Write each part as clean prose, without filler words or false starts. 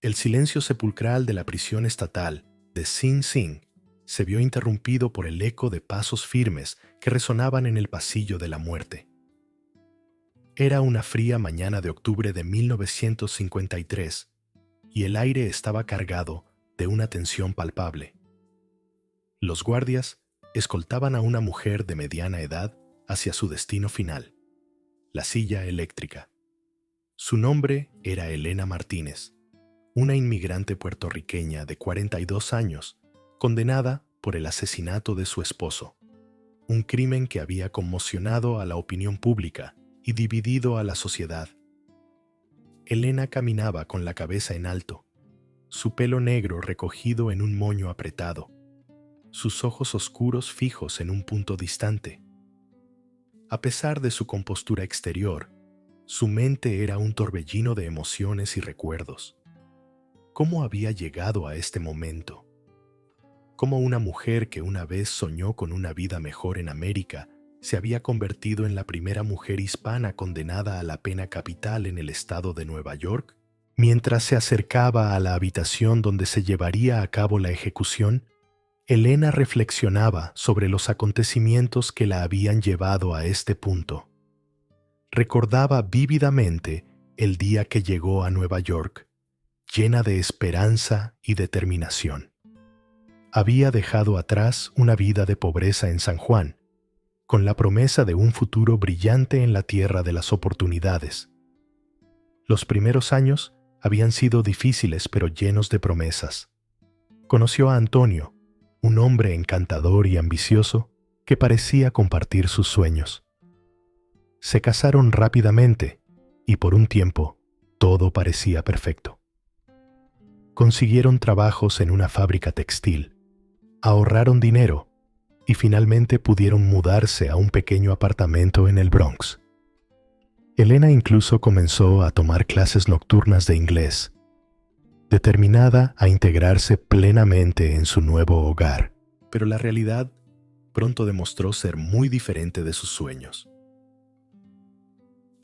El silencio sepulcral de la prisión estatal de Sing Sing se vio interrumpido por el eco de pasos firmes que resonaban en el pasillo de la muerte. Era una fría mañana de octubre de 1953 y el aire estaba cargado de una tensión palpable. Los guardias escoltaban a una mujer de mediana edad hacia su destino final, la silla eléctrica. Su nombre era Elena Martínez, una inmigrante puertorriqueña de 42 años, condenada por el asesinato de su esposo, un crimen que había conmocionado a la opinión pública y dividido a la sociedad. Elena caminaba con la cabeza en alto, su pelo negro recogido en un moño apretado, sus ojos oscuros fijos en un punto distante. A pesar de su compostura exterior, su mente era un torbellino de emociones y recuerdos. ¿Cómo había llegado a este momento? Cómo una mujer que una vez soñó con una vida mejor en América se había convertido en la primera mujer hispana condenada a la pena capital en el estado de Nueva York. Mientras se acercaba a la habitación donde se llevaría a cabo la ejecución, Elena reflexionaba sobre los acontecimientos que la habían llevado a este punto. Recordaba vívidamente el día que llegó a Nueva York, llena de esperanza y determinación. Había dejado atrás una vida de pobreza en San Juan, con la promesa de un futuro brillante en la tierra de las oportunidades. Los primeros años habían sido difíciles pero llenos de promesas. Conoció a Antonio, un hombre encantador y ambicioso que parecía compartir sus sueños. Se casaron rápidamente y por un tiempo todo parecía perfecto. Consiguieron trabajos en una fábrica textil, ahorraron dinero y finalmente pudieron mudarse a un pequeño apartamento en el Bronx. Elena incluso comenzó a tomar clases nocturnas de inglés, determinada a integrarse plenamente en su nuevo hogar. Pero la realidad pronto demostró ser muy diferente de sus sueños.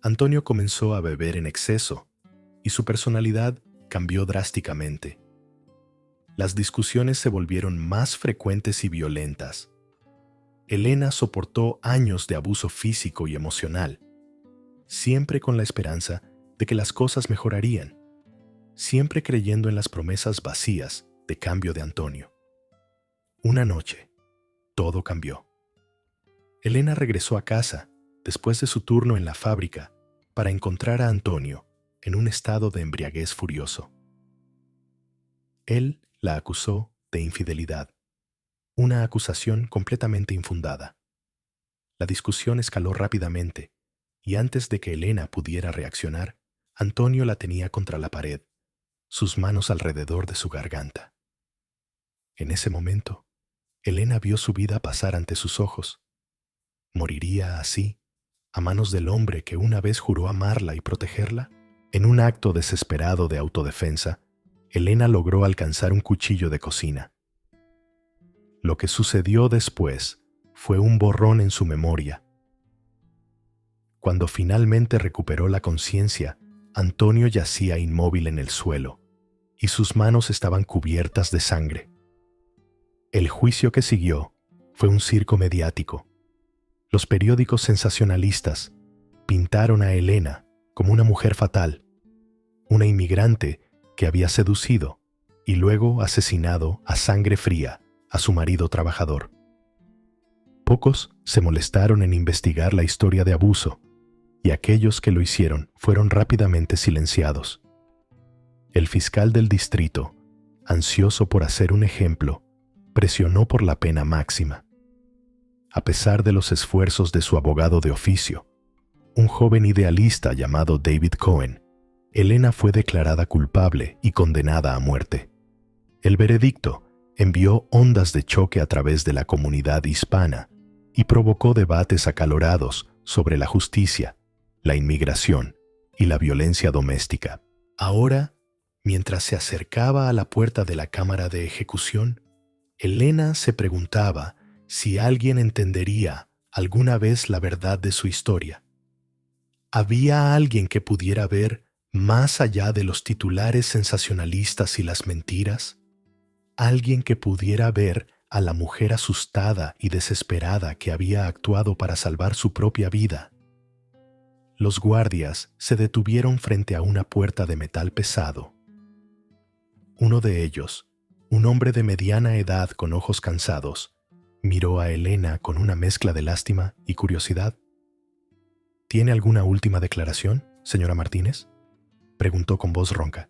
Antonio comenzó a beber en exceso y su personalidad cambió drásticamente. Las discusiones se volvieron más frecuentes y violentas. Elena soportó años de abuso físico y emocional, siempre con la esperanza de que las cosas mejorarían, siempre creyendo en las promesas vacías de cambio de Antonio. Una noche, todo cambió. Elena regresó a casa después de su turno en la fábrica para encontrar a Antonio en un estado de embriaguez furioso. Él la acusó de infidelidad, una acusación completamente infundada. La discusión escaló rápidamente y antes de que Elena pudiera reaccionar, Antonio la tenía contra la pared, sus manos alrededor de su garganta. En ese momento, Elena vio su vida pasar ante sus ojos. ¿Moriría así, a manos del hombre que una vez juró amarla y protegerla? En un acto desesperado de autodefensa, Elena logró alcanzar un cuchillo de cocina. Lo que sucedió después fue un borrón en su memoria. Cuando finalmente recuperó la conciencia, Antonio yacía inmóvil en el suelo y sus manos estaban cubiertas de sangre. El juicio que siguió fue un circo mediático. Los periódicos sensacionalistas pintaron a Elena como una mujer fatal, una inmigrante que había seducido y luego asesinado a sangre fría a su marido trabajador. Pocos se molestaron en investigar la historia de abuso y aquellos que lo hicieron fueron rápidamente silenciados. El fiscal del distrito, ansioso por hacer un ejemplo, presionó por la pena máxima. A pesar de los esfuerzos de su abogado de oficio, un joven idealista llamado David Cohen, Elena fue declarada culpable y condenada a muerte. El veredicto envió ondas de choque a través de la comunidad hispana y provocó debates acalorados sobre la justicia, la inmigración y la violencia doméstica. Ahora, mientras se acercaba a la puerta de la cámara de ejecución, Elena se preguntaba si alguien entendería alguna vez la verdad de su historia. ¿Había alguien que pudiera ver Más allá de los titulares sensacionalistas y las mentiras, alguien que pudiera ver a la mujer asustada y desesperada que había actuado para salvar su propia vida. Los guardias se detuvieron frente a una puerta de metal pesado. Uno de ellos, un hombre de mediana edad con ojos cansados, miró a Elena con una mezcla de lástima y curiosidad. ¿Tiene alguna última declaración, señora Martínez?, preguntó con voz ronca.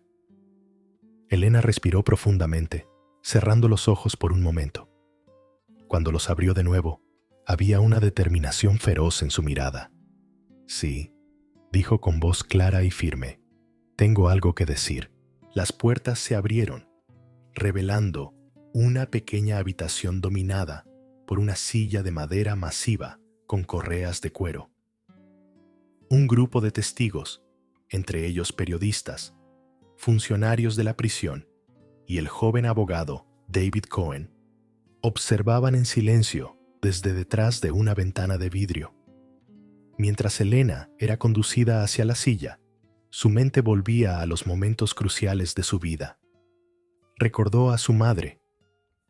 Elena respiró profundamente, cerrando los ojos por un momento. Cuando los abrió de nuevo, había una determinación feroz en su mirada. Sí, dijo con voz clara y firme. Tengo algo que decir. Las puertas se abrieron, revelando una pequeña habitación dominada por una silla de madera masiva con correas de cuero. Un grupo de testigos, entre ellos periodistas, funcionarios de la prisión y el joven abogado David Cohen, observaban en silencio desde detrás de una ventana de vidrio. Mientras Elena era conducida hacia la silla, su mente volvía a los momentos cruciales de su vida. Recordó a su madre,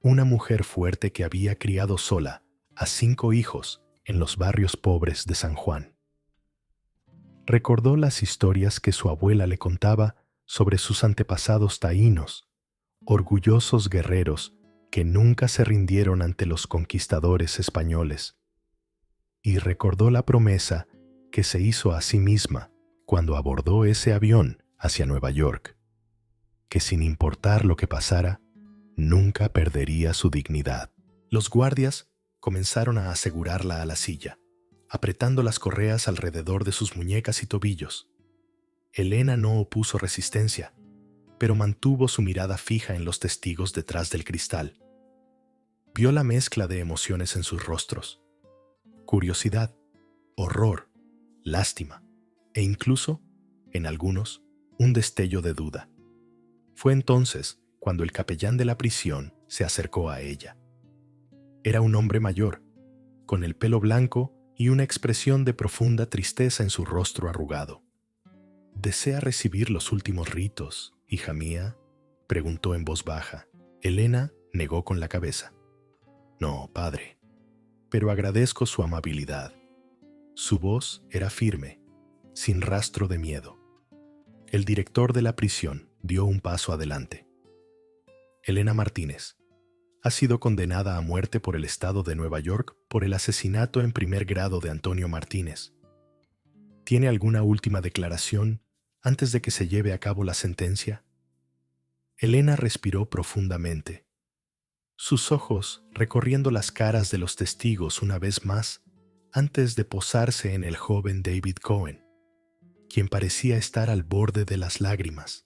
una mujer fuerte que había criado sola a 5 hijos en los barrios pobres de San Juan. Recordó las historias que su abuela le contaba sobre sus antepasados taínos, orgullosos guerreros que nunca se rindieron ante los conquistadores españoles. Y recordó la promesa que se hizo a sí misma cuando abordó ese avión hacia Nueva York, que sin importar lo que pasara, nunca perdería su dignidad. Los guardias comenzaron a asegurarla a la silla, apretando las correas alrededor de sus muñecas y tobillos. Elena no opuso resistencia, pero mantuvo su mirada fija en los testigos detrás del cristal. Vio la mezcla de emociones en sus rostros: curiosidad, horror, lástima e incluso, en algunos, un destello de duda. Fue entonces cuando el capellán de la prisión se acercó a ella. Era un hombre mayor, con el pelo blanco y una expresión de profunda tristeza en su rostro arrugado. ¿Desea recibir los últimos ritos, hija mía?, preguntó en voz baja. Elena negó con la cabeza. No, padre, pero agradezco su amabilidad. Su voz era firme, sin rastro de miedo. El director de la prisión dio un paso adelante. Elena Martínez ha sido condenada a muerte por el estado de Nueva York por el asesinato en primer grado de Antonio Martínez. ¿Tiene alguna última declaración antes de que se lleve a cabo la sentencia? Elena respiró profundamente. Sus ojos recorriendo las caras de los testigos una vez más antes de posarse en el joven David Cohen, quien parecía estar al borde de las lágrimas.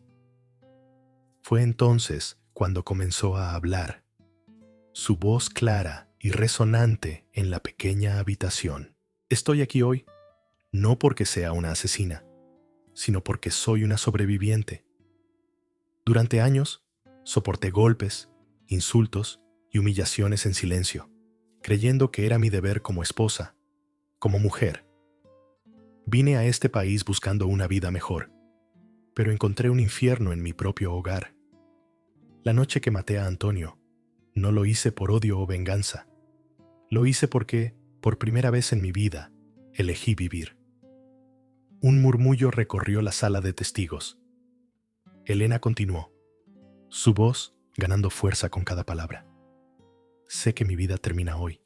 Fue entonces cuando comenzó a hablar, su voz clara y resonante en la pequeña habitación. Estoy aquí hoy, no porque sea una asesina, sino porque soy una sobreviviente. Durante años, soporté golpes, insultos y humillaciones en silencio, creyendo que era mi deber como esposa, como mujer. Vine a este país buscando una vida mejor, pero encontré un infierno en mi propio hogar. La noche que maté a Antonio, no lo hice por odio o venganza. Lo hice porque, por primera vez en mi vida, elegí vivir. Un murmullo recorrió la sala de testigos. Elena continuó, su voz ganando fuerza con cada palabra. Sé que mi vida termina hoy,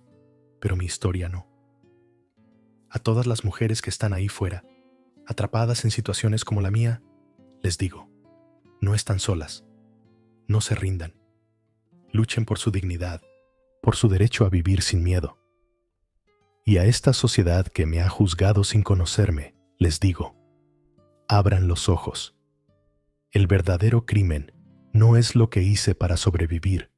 pero mi historia no. A todas las mujeres que están ahí fuera, atrapadas en situaciones como la mía, les digo, no están solas. No se rindan. Luchen por su dignidad, por su derecho a vivir sin miedo. Y a esta sociedad que me ha juzgado sin conocerme, les digo, abran los ojos. El verdadero crimen no es lo que hice para sobrevivir,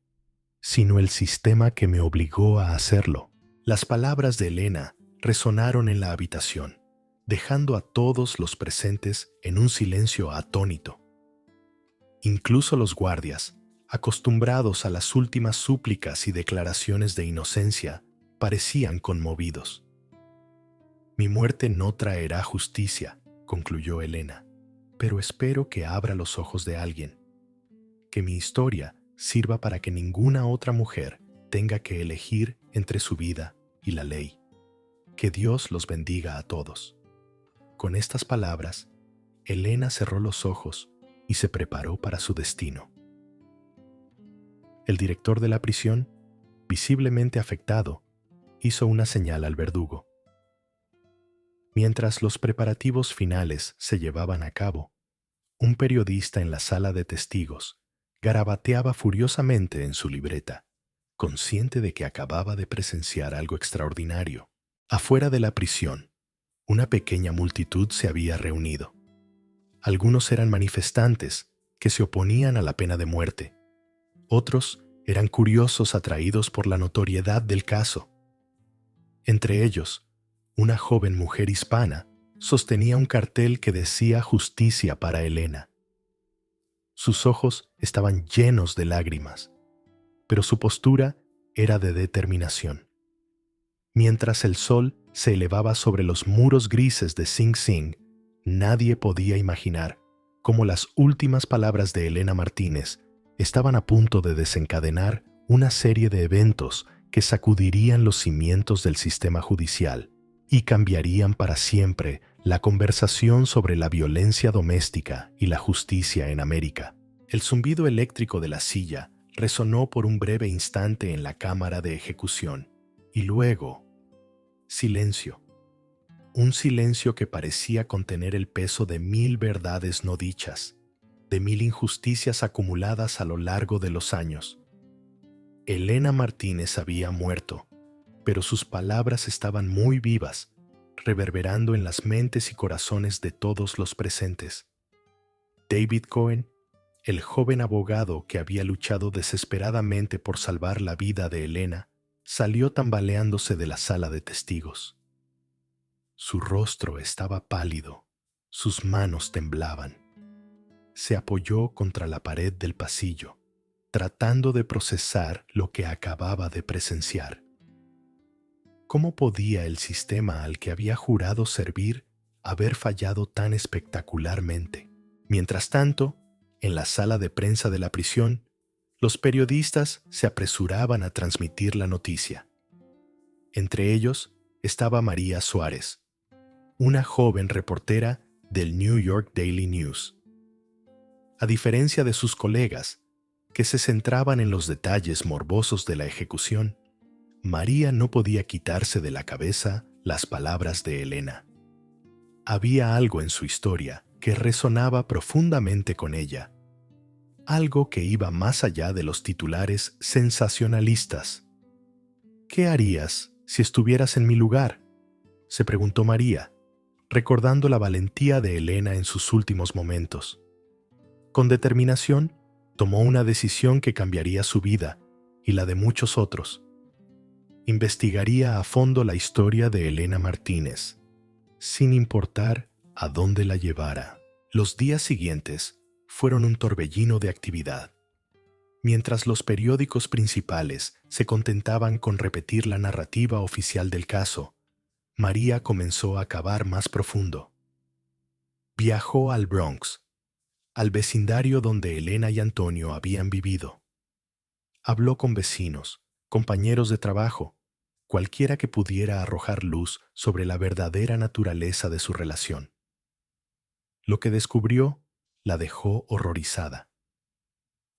sino el sistema que me obligó a hacerlo. Las palabras de Elena resonaron en la habitación, dejando a todos los presentes en un silencio atónito. Incluso los guardias, acostumbrados a las últimas súplicas y declaraciones de inocencia, parecían conmovidos. Mi muerte no traerá justicia, concluyó Elena, pero espero que abra los ojos de alguien, que mi historia sirva para que ninguna otra mujer tenga que elegir entre su vida y la ley. Que Dios los bendiga a todos. Con estas palabras, Elena cerró los ojos y se preparó para su destino. El director de la prisión, visiblemente afectado, hizo una señal al verdugo. Mientras los preparativos finales se llevaban a cabo, un periodista en la sala de testigos garabateaba furiosamente en su libreta, consciente de que acababa de presenciar algo extraordinario. Afuera de la prisión, una pequeña multitud se había reunido. Algunos eran manifestantes que se oponían a la pena de muerte. Otros eran curiosos atraídos por la notoriedad del caso. Entre ellos, una joven mujer hispana sostenía un cartel que decía justicia para Elena. Sus ojos estaban llenos de lágrimas, pero su postura era de determinación. Mientras el sol se elevaba sobre los muros grises de Sing Sing, nadie podía imaginar cómo las últimas palabras de Elena Martínez estaban a punto de desencadenar una serie de eventos que sacudirían los cimientos del sistema judicial y cambiarían para siempre la conversación sobre la violencia doméstica y la justicia en América. El zumbido eléctrico de la silla resonó por un breve instante en la cámara de ejecución y luego, silencio. Un silencio que parecía contener el peso de 1000 verdades no dichas, de 1000 injusticias acumuladas a lo largo de los años. Elena Martínez había muerto, pero sus palabras estaban muy vivas, reverberando en las mentes y corazones de todos los presentes. David Cohen, el joven abogado que había luchado desesperadamente por salvar la vida de Elena, salió tambaleándose de la sala de testigos. Su rostro estaba pálido, sus manos temblaban. Se apoyó contra la pared del pasillo, tratando de procesar lo que acababa de presenciar. ¿Cómo podía el sistema al que había jurado servir haber fallado tan espectacularmente? Mientras tanto, en la sala de prensa de la prisión, los periodistas se apresuraban a transmitir la noticia. Entre ellos estaba María Suárez, una joven reportera del New York Daily News. A diferencia de sus colegas, que se centraban en los detalles morbosos de la ejecución, María no podía quitarse de la cabeza las palabras de Elena. Había algo en su historia que resonaba profundamente con ella, algo que iba más allá de los titulares sensacionalistas. ¿Qué harías si estuvieras en mi lugar?, se preguntó María, recordando la valentía de Elena en sus últimos momentos. Con determinación, tomó una decisión que cambiaría su vida y la de muchos otros. Investigaría a fondo la historia de Elena Martínez, sin importar a dónde la llevara. Los días siguientes fueron un torbellino de actividad. Mientras los periódicos principales se contentaban con repetir la narrativa oficial del caso, María comenzó a cavar más profundo. Viajó al Bronx, al vecindario donde Elena y Antonio habían vivido. Habló con vecinos, compañeros de trabajo, cualquiera que pudiera arrojar luz sobre la verdadera naturaleza de su relación. Lo que descubrió la dejó horrorizada.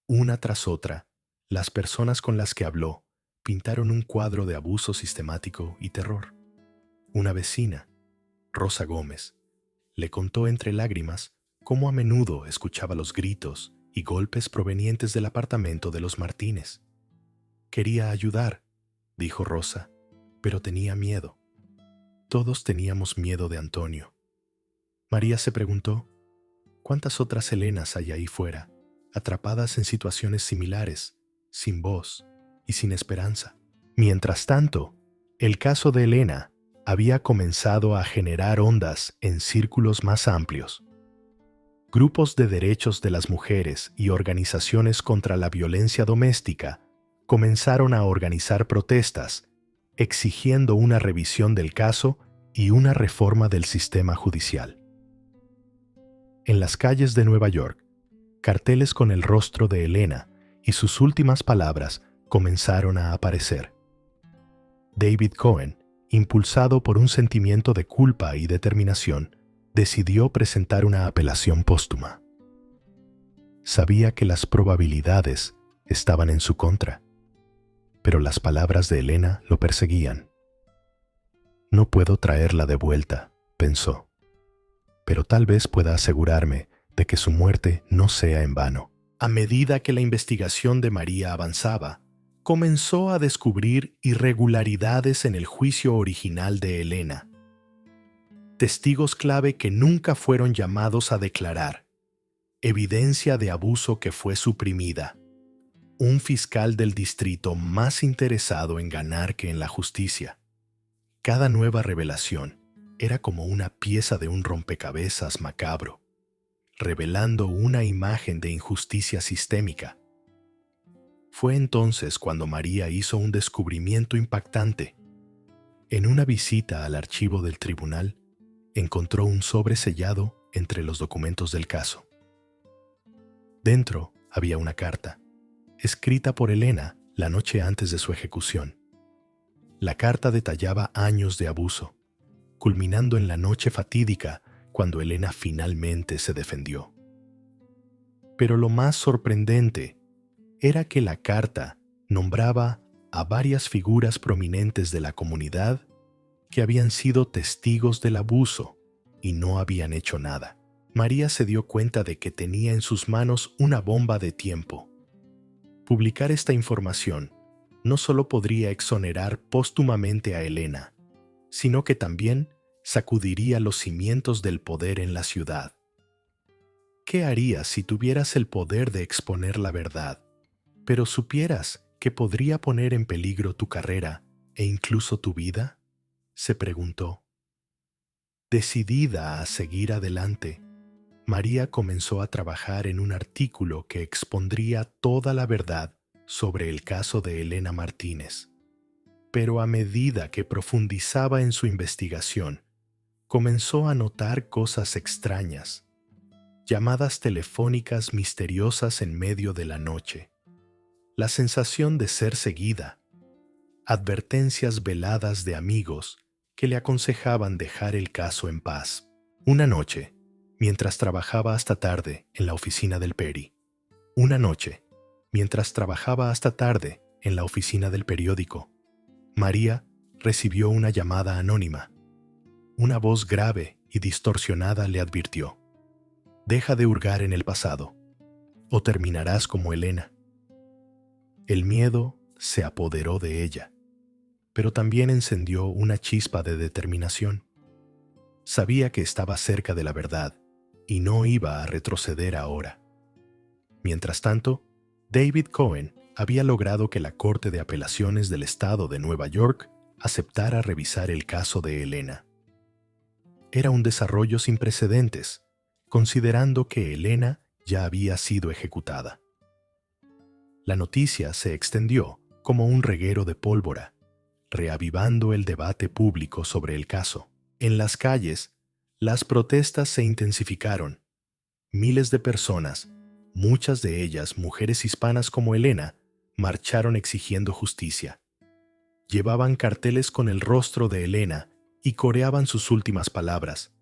Una tras otra, las personas con las que habló pintaron un cuadro de abuso sistemático y terror. Una vecina, Rosa Gómez, le contó entre lágrimas cómo a menudo escuchaba los gritos y golpes provenientes del apartamento de los Martínez. Quería ayudar, dijo Rosa, pero tenía miedo. Todos teníamos miedo de Antonio. María se preguntó, ¿cuántas otras Elenas hay ahí fuera, atrapadas en situaciones similares, sin voz y sin esperanza? Mientras tanto, el caso de Elena había comenzado a generar ondas en círculos más amplios. Grupos de derechos de las mujeres y organizaciones contra la violencia doméstica comenzaron a organizar protestas, exigiendo una revisión del caso y una reforma del sistema judicial. En las calles de Nueva York, carteles con el rostro de Elena y sus últimas palabras comenzaron a aparecer. David Cohen, impulsado por un sentimiento de culpa y determinación, decidió presentar una apelación póstuma. Sabía que las probabilidades estaban en su contra, pero las palabras de Elena lo perseguían. No puedo traerla de vuelta, pensó, pero tal vez pueda asegurarme de que su muerte no sea en vano. A medida que la investigación de María avanzaba, comenzó a descubrir irregularidades en el juicio original de Elena. Testigos clave que nunca fueron llamados a declarar. Evidencia de abuso que fue suprimida. Un fiscal del distrito más interesado en ganar que en la justicia. Cada nueva revelación era como una pieza de un rompecabezas macabro, revelando una imagen de injusticia sistémica. Fue entonces cuando María hizo un descubrimiento impactante. En una visita al archivo del tribunal, encontró un sobre sellado entre los documentos del caso. Dentro había una carta, escrita por Elena la noche antes de su ejecución. La carta detallaba años de abuso, culminando en la noche fatídica cuando Elena finalmente se defendió. Pero lo más sorprendente era que la carta nombraba a varias figuras prominentes de la comunidad que habían sido testigos del abuso y no habían hecho nada. María se dio cuenta de que tenía en sus manos una bomba de tiempo. Publicar esta información no solo podría exonerar póstumamente a Elena, sino que también sacudiría los cimientos del poder en la ciudad. ¿Qué harías si tuvieras el poder de exponer la verdad, pero supieras que podría poner en peligro tu carrera e incluso tu vida? Se preguntó. Decidida a seguir adelante, María comenzó a trabajar en un artículo que expondría toda la verdad sobre el caso de Elena Martínez. Pero a medida que profundizaba en su investigación, comenzó a notar cosas extrañas, llamadas telefónicas misteriosas en medio de la noche, la sensación de ser seguida, advertencias veladas de amigos que le aconsejaban dejar el caso en paz. Una noche, mientras trabajaba hasta tarde en la oficina del periódico, María recibió una llamada anónima. Una voz grave y distorsionada le advirtió: «Deja de hurgar en el pasado, o terminarás como Elena». El miedo se apoderó de ella, pero también encendió una chispa de determinación. Sabía que estaba cerca de la verdad y no iba a retroceder ahora. Mientras tanto, David Cohen había logrado que la Corte de Apelaciones del Estado de Nueva York aceptara revisar el caso de Elena. Era un desarrollo sin precedentes, considerando que Elena ya había sido ejecutada. La noticia se extendió como un reguero de pólvora, reavivando el debate público sobre el caso. En las calles, las protestas se intensificaron. Miles de personas, muchas de ellas mujeres hispanas como Elena, marcharon exigiendo justicia. Llevaban carteles con el rostro de Elena y coreaban sus últimas palabras: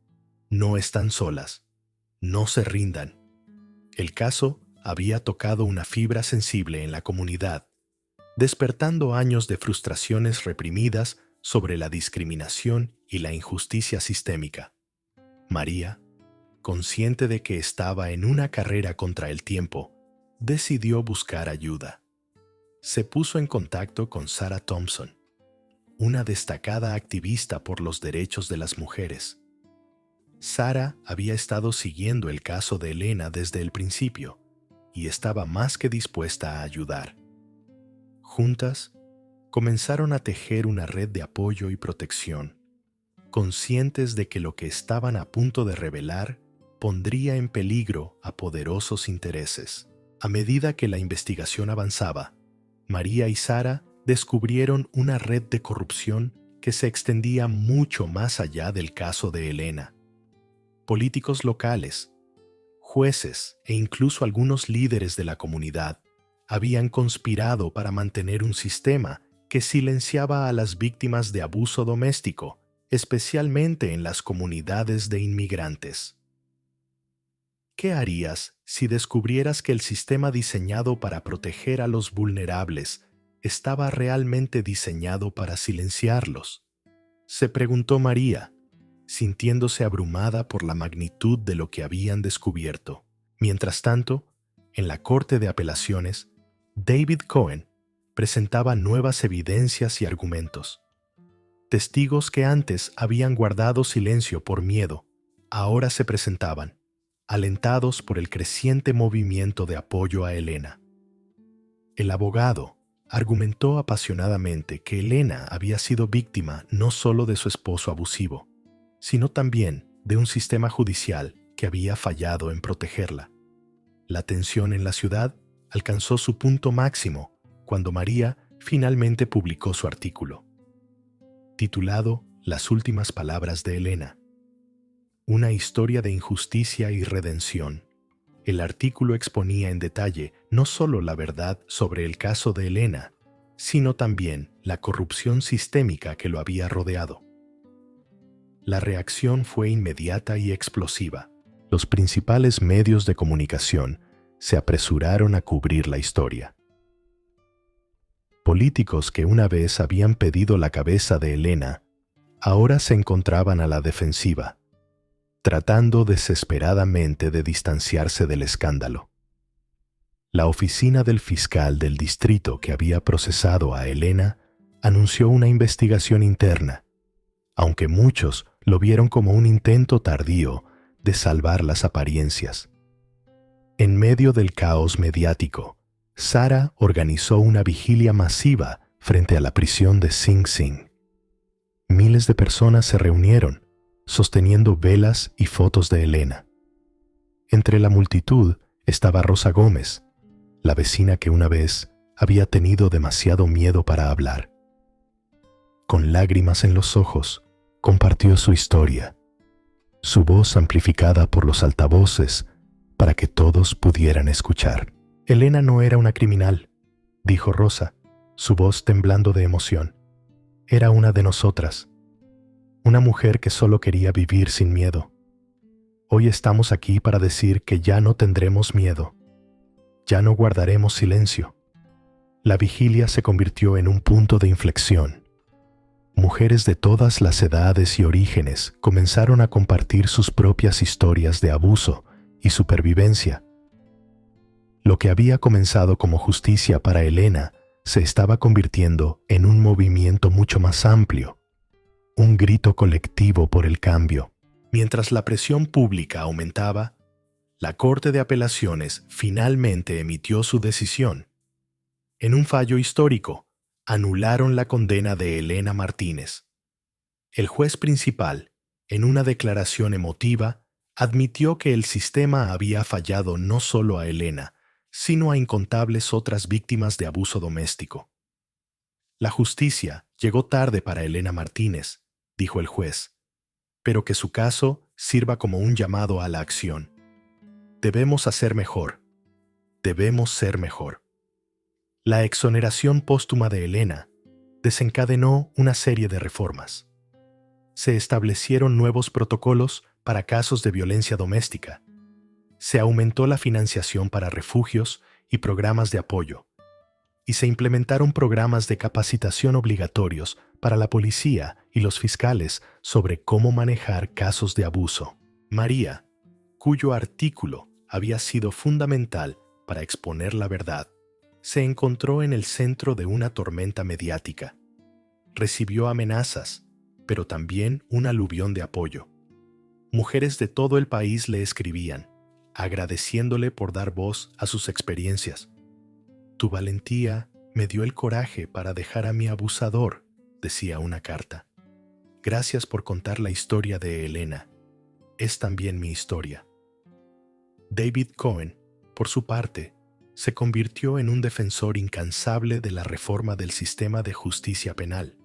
«No están solas, no se rindan». El caso había tocado una fibra sensible en la comunidad, despertando años de frustraciones reprimidas sobre la discriminación y la injusticia sistémica. María, consciente de que estaba en una carrera contra el tiempo, decidió buscar ayuda. Se puso en contacto con Sarah Thompson, una destacada activista por los derechos de las mujeres. Sarah había estado siguiendo el caso de Elena desde el principio y estaba más que dispuesta a ayudar. Juntas, comenzaron a tejer una red de apoyo y protección, conscientes de que lo que estaban a punto de revelar pondría en peligro a poderosos intereses. A medida que la investigación avanzaba, María y Sarah descubrieron una red de corrupción que se extendía mucho más allá del caso de Elena. Políticos locales, jueces e incluso algunos líderes de la comunidad habían conspirado para mantener un sistema que silenciaba a las víctimas de abuso doméstico, especialmente en las comunidades de inmigrantes. ¿Qué harías si descubrieras que el sistema diseñado para proteger a los vulnerables estaba realmente diseñado para silenciarlos? Se preguntó María, sintiéndose abrumada por la magnitud de lo que habían descubierto. Mientras tanto, en la Corte de Apelaciones, David Cohen presentaba nuevas evidencias y argumentos. Testigos que antes habían guardado silencio por miedo, ahora se presentaban, alentados por el creciente movimiento de apoyo a Elena. El abogado argumentó apasionadamente que Elena había sido víctima no solo de su esposo abusivo, sino también de un sistema judicial que había fallado en protegerla. La tensión en la ciudad alcanzó su punto máximo cuando María finalmente publicó su artículo, titulado Las últimas palabras de Elena. Una historia de injusticia y redención. El artículo exponía en detalle no solo la verdad sobre el caso de Elena, sino también la corrupción sistémica que lo había rodeado. La reacción fue inmediata y explosiva. Los principales medios de comunicación se apresuraron a cubrir la historia. Políticos que una vez habían pedido la cabeza de Elena, ahora se encontraban a la defensiva, tratando desesperadamente de distanciarse del escándalo. La oficina del fiscal del distrito que había procesado a Elena anunció una investigación interna, aunque muchos lo vieron como un intento tardío de salvar las apariencias. En medio del caos mediático, Sara organizó una vigilia masiva frente a la prisión de Sing Sing. Miles de personas se reunieron, sosteniendo velas y fotos de Elena. Entre la multitud estaba Rosa Gómez, la vecina que una vez había tenido demasiado miedo para hablar. Con lágrimas en los ojos, compartió su historia, su voz amplificada por los altavoces para que todos pudieran escuchar. Elena no era una criminal, dijo Rosa, su voz temblando de emoción. Era una de nosotras, una mujer que solo quería vivir sin miedo. Hoy estamos aquí para decir que ya no tendremos miedo, ya no guardaremos silencio. La vigilia se convirtió en un punto de inflexión. Mujeres de todas las edades y orígenes comenzaron a compartir sus propias historias de abuso y supervivencia. Lo que había comenzado como justicia para Elena se estaba convirtiendo en un movimiento mucho más amplio, un grito colectivo por el cambio. Mientras la presión pública aumentaba, la Corte de Apelaciones finalmente emitió su decisión. En un fallo histórico, anularon la condena de Elena Martínez. El juez principal, en una declaración emotiva, admitió que el sistema había fallado no solo a Elena, sino a incontables otras víctimas de abuso doméstico. La justicia llegó tarde para Elena Martínez, dijo el juez, pero que su caso sirva como un llamado a la acción. Debemos hacer mejor. Debemos ser mejor. La exoneración póstuma de Elena desencadenó una serie de reformas. Se establecieron nuevos protocolos para casos de violencia doméstica. Se aumentó la financiación para refugios y programas de apoyo, y se implementaron programas de capacitación obligatorios para la policía y los fiscales sobre cómo manejar casos de abuso. María, cuyo artículo había sido fundamental para exponer la verdad, se encontró en el centro de una tormenta mediática. Recibió amenazas, pero también un aluvión de apoyo. Mujeres de todo el país le escribían, agradeciéndole por dar voz a sus experiencias. Tu valentía me dio el coraje para dejar a mi abusador, decía una carta. Gracias por contar la historia de Elena. Es también mi historia. David Cohen, por su parte, se convirtió en un defensor incansable de la reforma del sistema de justicia penal.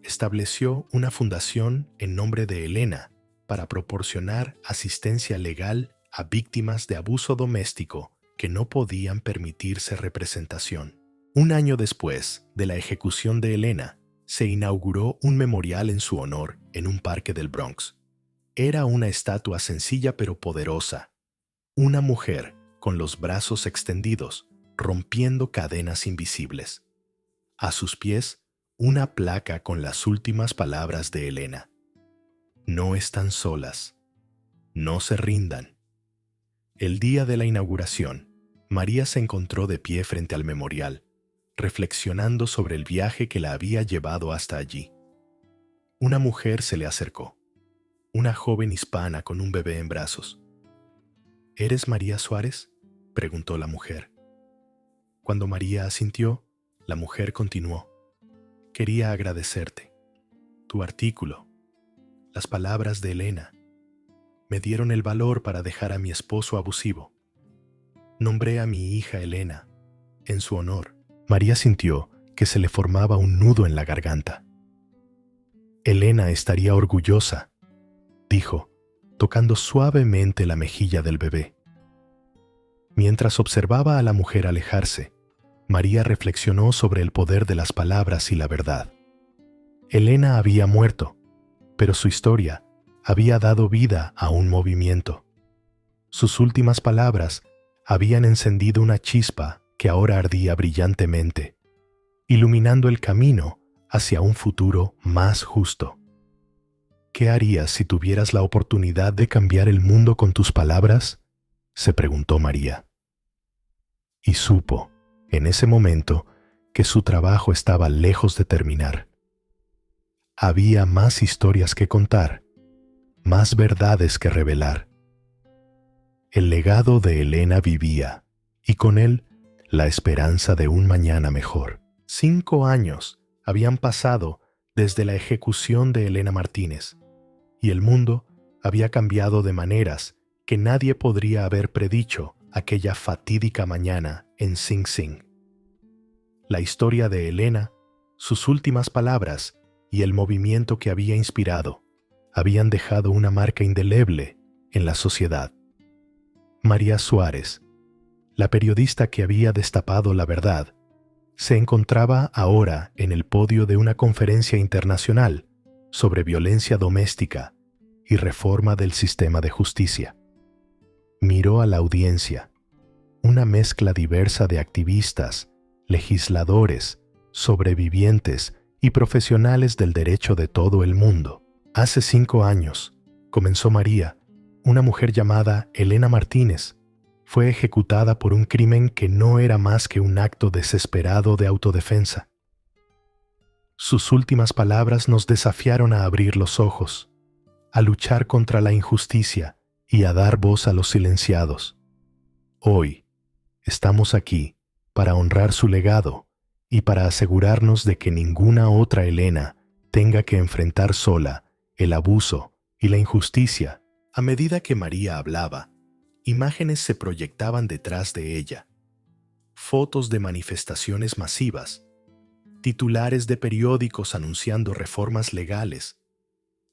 Estableció una fundación en nombre de Elena para proporcionar asistencia legal a víctimas de abuso doméstico que no podían permitirse representación. Un año después de la ejecución de Elena, se inauguró un memorial en su honor en un parque del Bronx. Era una estatua sencilla pero poderosa. Una mujer con los brazos extendidos, rompiendo cadenas invisibles. A sus pies, una placa con las últimas palabras de Elena. No están solas. No se rindan. El día de la inauguración, María se encontró de pie frente al memorial, reflexionando sobre el viaje que la había llevado hasta allí. Una mujer se le acercó, una joven hispana con un bebé en brazos. ¿Eres María Suárez?, preguntó la mujer. Cuando María asintió, la mujer continuó. Quería agradecerte. Tu artículo, las palabras de Elena, me dieron el valor para dejar a mi esposo abusivo. Nombré a mi hija Elena, en su honor. María sintió que se le formaba un nudo en la garganta. Elena estaría orgullosa, dijo, tocando suavemente la mejilla del bebé. Mientras observaba a la mujer alejarse, María reflexionó sobre el poder de las palabras y la verdad. Elena había muerto, pero su historia había dado vida a un movimiento. Sus últimas palabras habían encendido una chispa que ahora ardía brillantemente, iluminando el camino hacia un futuro más justo. ¿Qué harías si tuvieras la oportunidad de cambiar el mundo con tus palabras?, se preguntó María. Y supo, en ese momento, que su trabajo estaba lejos de terminar. Había más historias que contar, más verdades que revelar. El legado de Elena vivía, y con él, la esperanza de un mañana mejor. 5 años habían pasado desde la ejecución de Elena Martínez, y el mundo había cambiado de maneras que nadie podría haber predicho aquella fatídica mañana en Sing Sing. La historia de Elena, sus últimas palabras y el movimiento que había inspirado habían dejado una marca indeleble en la sociedad. María Suárez, la periodista que había destapado la verdad, se encontraba ahora en el podio de una conferencia internacional sobre violencia doméstica y reforma del sistema de justicia. Miró a la audiencia, una mezcla diversa de activistas, legisladores, sobrevivientes y profesionales del derecho de todo el mundo. Hace 5 años, comenzó María, una mujer llamada Elena Martínez, fue ejecutada por un crimen que no era más que un acto desesperado de autodefensa. Sus últimas palabras nos desafiaron a abrir los ojos, a luchar contra la injusticia y a dar voz a los silenciados. Hoy, estamos aquí para honrar su legado y para asegurarnos de que ninguna otra Elena tenga que enfrentar sola el abuso y la injusticia. A medida que María hablaba, imágenes se proyectaban detrás de ella. Fotos de manifestaciones masivas, titulares de periódicos anunciando reformas legales,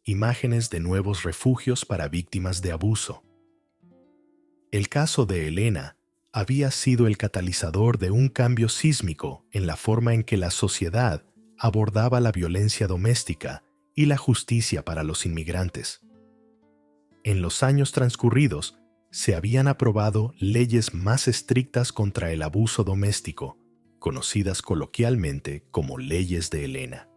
imágenes de nuevos refugios para víctimas de abuso. El caso de Elena había sido el catalizador de un cambio sísmico en la forma en que la sociedad abordaba la violencia doméstica y la justicia para los inmigrantes. En los años transcurridos, se habían aprobado leyes más estrictas contra el abuso doméstico, conocidas coloquialmente como leyes de Elena.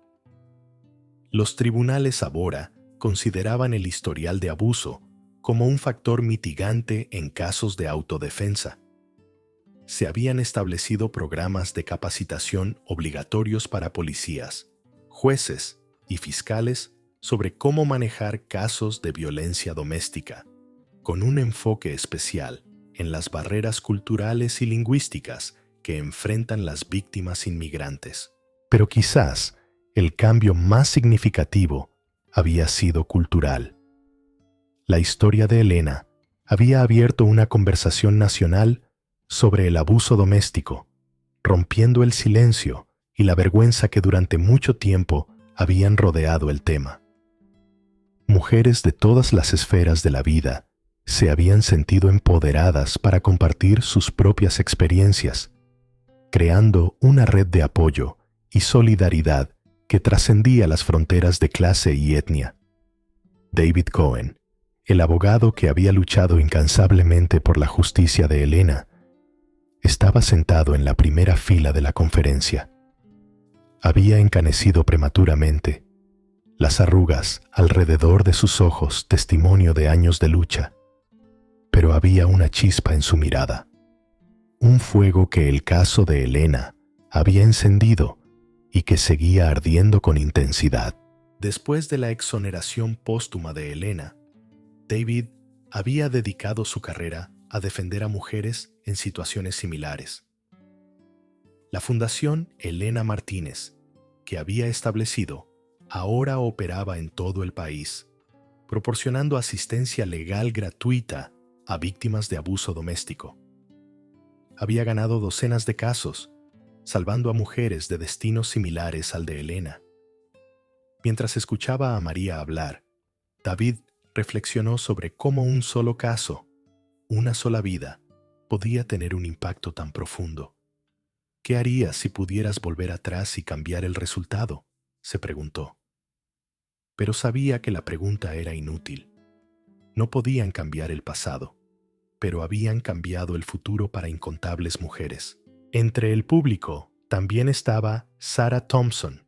Los tribunales ahora consideraban el historial de abuso como un factor mitigante en casos de autodefensa. Se habían establecido programas de capacitación obligatorios para policías, jueces y fiscales sobre cómo manejar casos de violencia doméstica, con un enfoque especial en las barreras culturales y lingüísticas que enfrentan las víctimas inmigrantes. Pero quizás el cambio más significativo había sido cultural. La historia de Elena había abierto una conversación nacional sobre el abuso doméstico, rompiendo el silencio y la vergüenza que durante mucho tiempo habían rodeado el tema. Mujeres de todas las esferas de la vida se habían sentido empoderadas para compartir sus propias experiencias, creando una red de apoyo y solidaridad que trascendía las fronteras de clase y etnia. David Cohen, el abogado que había luchado incansablemente por la justicia de Elena, estaba sentado en la primera fila de la conferencia. Había encanecido prematuramente, las arrugas alrededor de sus ojos testimonio de años de lucha, pero había una chispa en su mirada, un fuego que el caso de Elena había encendido y que seguía ardiendo con intensidad. Después de la exoneración póstuma de Elena, David había dedicado su carrera a defender a mujeres en situaciones similares. La Fundación Elena Martínez, que había establecido, ahora operaba en todo el país, proporcionando asistencia legal gratuita a víctimas de abuso doméstico. Había ganado docenas de casos, salvando a mujeres de destinos similares al de Elena. Mientras escuchaba a María hablar, David reflexionó sobre cómo un solo caso, una sola vida, podía tener un impacto tan profundo. ¿Qué harías si pudieras volver atrás y cambiar el resultado?, se preguntó. Pero sabía que la pregunta era inútil. No podían cambiar el pasado, pero habían cambiado el futuro para incontables mujeres. Entre el público también estaba Sarah Thompson,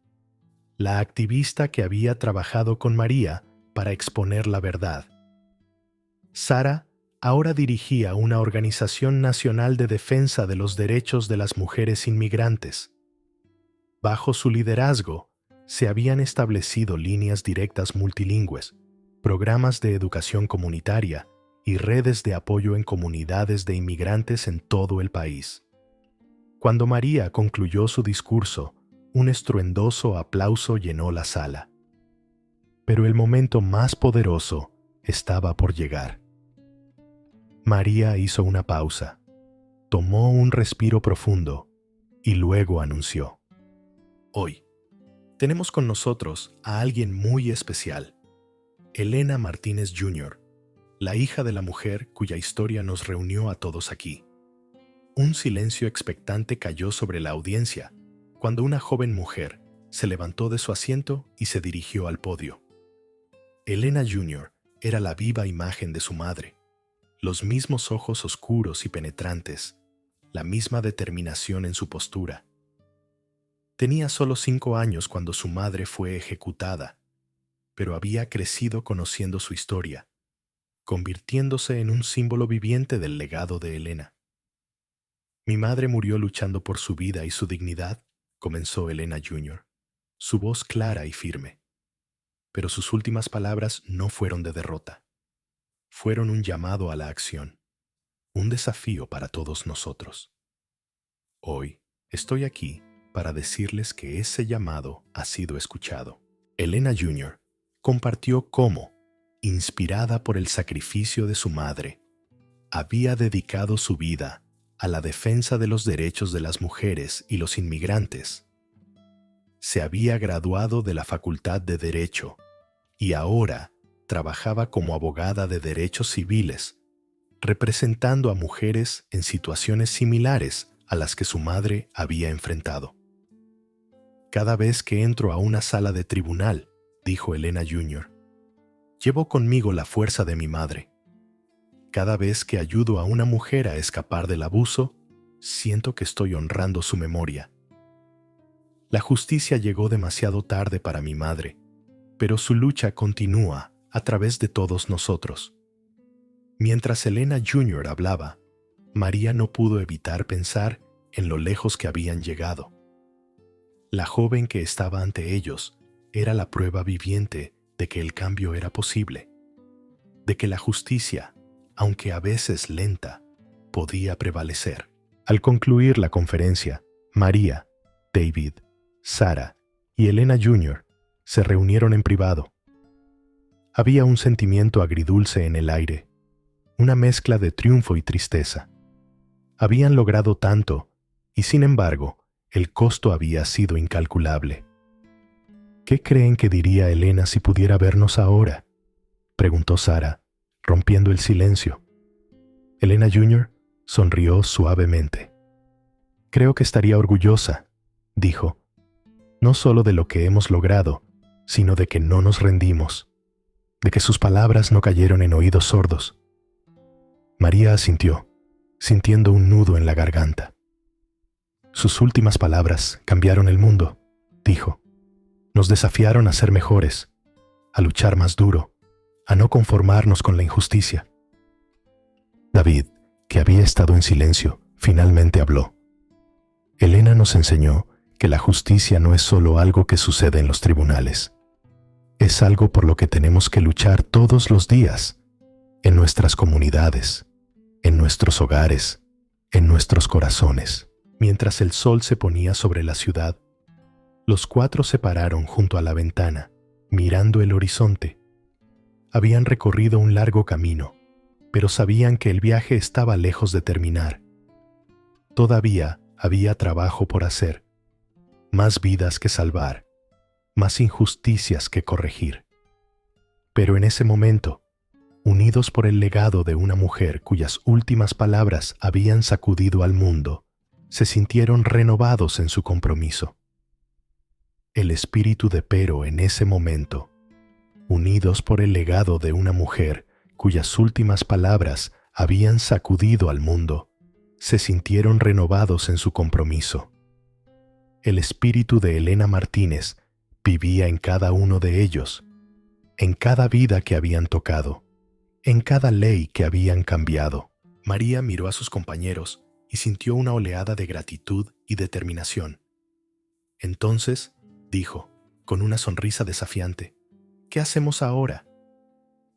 la activista que había trabajado con María para exponer la verdad. Sarah ahora dirigía una organización nacional de defensa de los derechos de las mujeres inmigrantes. Bajo su liderazgo, se habían establecido líneas directas multilingües, programas de educación comunitaria y redes de apoyo en comunidades de inmigrantes en todo el país. Cuando María concluyó su discurso, un estruendoso aplauso llenó la sala. Pero el momento más poderoso estaba por llegar. María hizo una pausa, tomó un respiro profundo y luego anunció: Hoy tenemos con nosotros a alguien muy especial, Elena Martínez Jr., la hija de la mujer cuya historia nos reunió a todos aquí. Un silencio expectante cayó sobre la audiencia cuando una joven mujer se levantó de su asiento y se dirigió al podio. Elena Jr. era la viva imagen de su madre, los mismos ojos oscuros y penetrantes, la misma determinación en su postura. Tenía solo 5 años cuando su madre fue ejecutada, pero había crecido conociendo su historia, convirtiéndose en un símbolo viviente del legado de Elena. Mi madre murió luchando por su vida y su dignidad, comenzó Elena Jr., su voz clara y firme. Pero sus últimas palabras no fueron de derrota. Fueron un llamado a la acción, un desafío para todos nosotros. Hoy estoy aquí para decirles que ese llamado ha sido escuchado. Elena Jr. compartió cómo, inspirada por el sacrificio de su madre, había dedicado su vida a la defensa de los derechos de las mujeres y los inmigrantes. Se había graduado de la Facultad de Derecho y ahora trabajaba como abogada de derechos civiles, representando a mujeres en situaciones similares a las que su madre había enfrentado. Cada vez que entro a una sala de tribunal, dijo Elena Jr., llevo conmigo la fuerza de mi madre. Cada vez que ayudo a una mujer a escapar del abuso, siento que estoy honrando su memoria. La justicia llegó demasiado tarde para mi madre, pero su lucha continúa a través de todos nosotros. Mientras Elena Jr. hablaba, María no pudo evitar pensar en lo lejos que habían llegado. La joven que estaba ante ellos era la prueba viviente de que el cambio era posible, de que la justicia, aunque a veces lenta, podía prevalecer. Al concluir la conferencia, María, David, Sarah y Elena Jr. se reunieron en privado. Había un sentimiento agridulce en el aire, una mezcla de triunfo y tristeza. Habían logrado tanto, y sin embargo, el costo había sido incalculable. ¿Qué creen que diría Elena si pudiera vernos ahora?, preguntó Sarah, rompiendo el silencio. Elena Jr. sonrió suavemente. Creo que estaría orgullosa, dijo, no solo de lo que hemos logrado, sino de que no nos rendimos, de que sus palabras no cayeron en oídos sordos. María asintió, sintiendo un nudo en la garganta. Sus últimas palabras cambiaron el mundo, dijo. Nos desafiaron a ser mejores, a luchar más duro, a no conformarnos con la injusticia. David, que había estado en silencio, finalmente habló. Elena nos enseñó que la justicia no es solo algo que sucede en los tribunales. Es algo por lo que tenemos que luchar todos los días, en nuestras comunidades, en nuestros hogares, en nuestros corazones. Mientras el sol se ponía sobre la ciudad, los cuatro se pararon junto a la ventana, mirando el horizonte. Habían recorrido un largo camino, pero sabían que el viaje estaba lejos de terminar. Todavía había trabajo por hacer, más vidas que salvar, más injusticias que corregir. Pero en ese momento, unidos por el legado de una mujer cuyas últimas palabras habían sacudido al mundo, se sintieron renovados en su compromiso. El espíritu de Pero en ese momento, unidos por el legado de una mujer cuyas últimas palabras habían sacudido al mundo, se sintieron renovados en su compromiso. El espíritu de Elena Martínez vivía en cada uno de ellos, en cada vida que habían tocado, en cada ley que habían cambiado. María miró a sus compañeros y sintió una oleada de gratitud y determinación. Entonces, dijo, con una sonrisa desafiante, ¿qué hacemos ahora?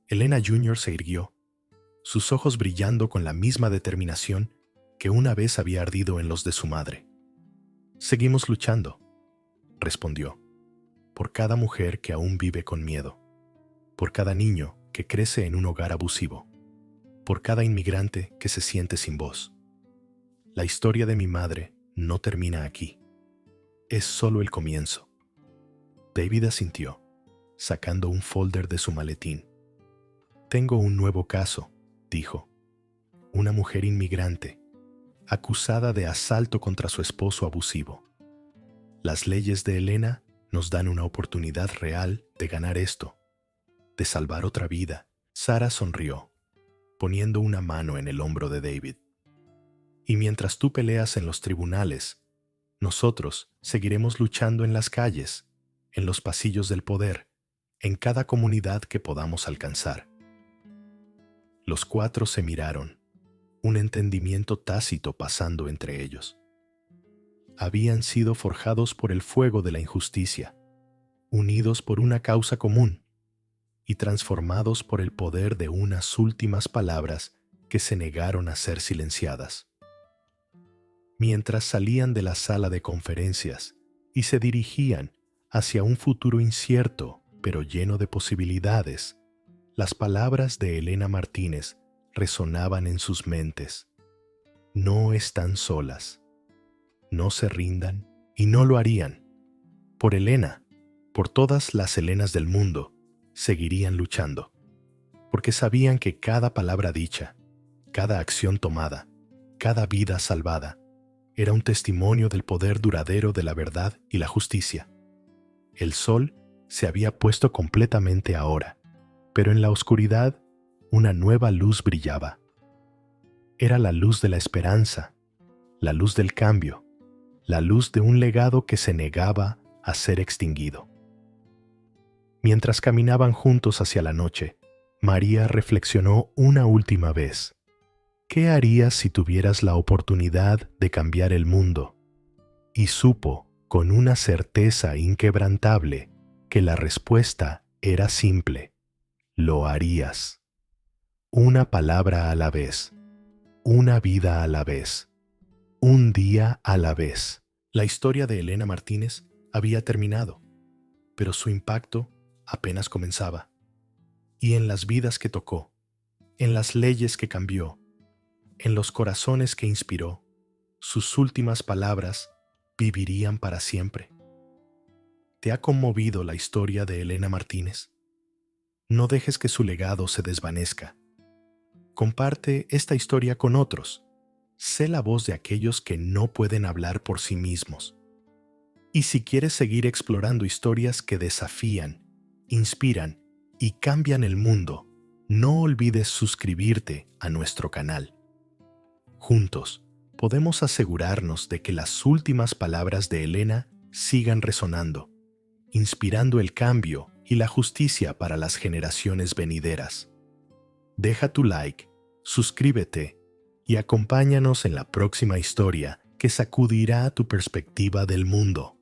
Elena Jr. se irguió, sus ojos brillando con la misma determinación que una vez había ardido en los de su madre. Seguimos luchando, respondió, por cada mujer que aún vive con miedo, por cada niño que crece en un hogar abusivo, por cada inmigrante que se siente sin voz. La historia de mi madre no termina aquí. Es solo el comienzo. David asintió, sacando un folder de su maletín. Tengo un nuevo caso, dijo. Una mujer inmigrante, acusada de asalto contra su esposo abusivo. Las leyes de Elena nos dan una oportunidad real de ganar esto, de salvar otra vida. Sara sonrió, poniendo una mano en el hombro de David. Y mientras tú peleas en los tribunales, nosotros seguiremos luchando en las calles, en los pasillos del poder, en cada comunidad que podamos alcanzar. Los cuatro se miraron, un entendimiento tácito pasando entre ellos. Habían sido forjados por el fuego de la injusticia, unidos por una causa común y transformados por el poder de unas últimas palabras que se negaron a ser silenciadas. Mientras salían de la sala de conferencias y se dirigían hacia un futuro incierto pero lleno de posibilidades, las palabras de Elena Martínez resonaban en sus mentes. No están solas. No se rindan y no lo harían. Por Elena, por todas las Elenas del mundo, seguirían luchando, porque sabían que cada palabra dicha, cada acción tomada, cada vida salvada, era un testimonio del poder duradero de la verdad y la justicia. El sol se había puesto completamente ahora, pero en la oscuridad una nueva luz brillaba. Era la luz de la esperanza, la luz del cambio, la luz de un legado que se negaba a ser extinguido. Mientras caminaban juntos hacia la noche, María reflexionó una última vez. ¿Qué harías si tuvieras la oportunidad de cambiar el mundo? Y supo, con una certeza inquebrantable, que la respuesta era simple. Lo harías. Una palabra a la vez, una vida a la vez, un día a la vez. La historia de Elena Martínez había terminado, pero su impacto apenas comenzaba. Y en las vidas que tocó, en las leyes que cambió, en los corazones que inspiró, sus últimas palabras vivirían para siempre. ¿Te ha conmovido la historia de Elena Martínez? No dejes que su legado se desvanezca. Comparte esta historia con otros. Sé la voz de aquellos que no pueden hablar por sí mismos. Y si quieres seguir explorando historias que desafían, inspiran y cambian el mundo, no olvides suscribirte a nuestro canal. Juntos, podemos asegurarnos de que las últimas palabras de Elena sigan resonando, inspirando el cambio y la justicia para las generaciones venideras. Deja tu like, suscríbete y acompáñanos en la próxima historia que sacudirá tu perspectiva del mundo.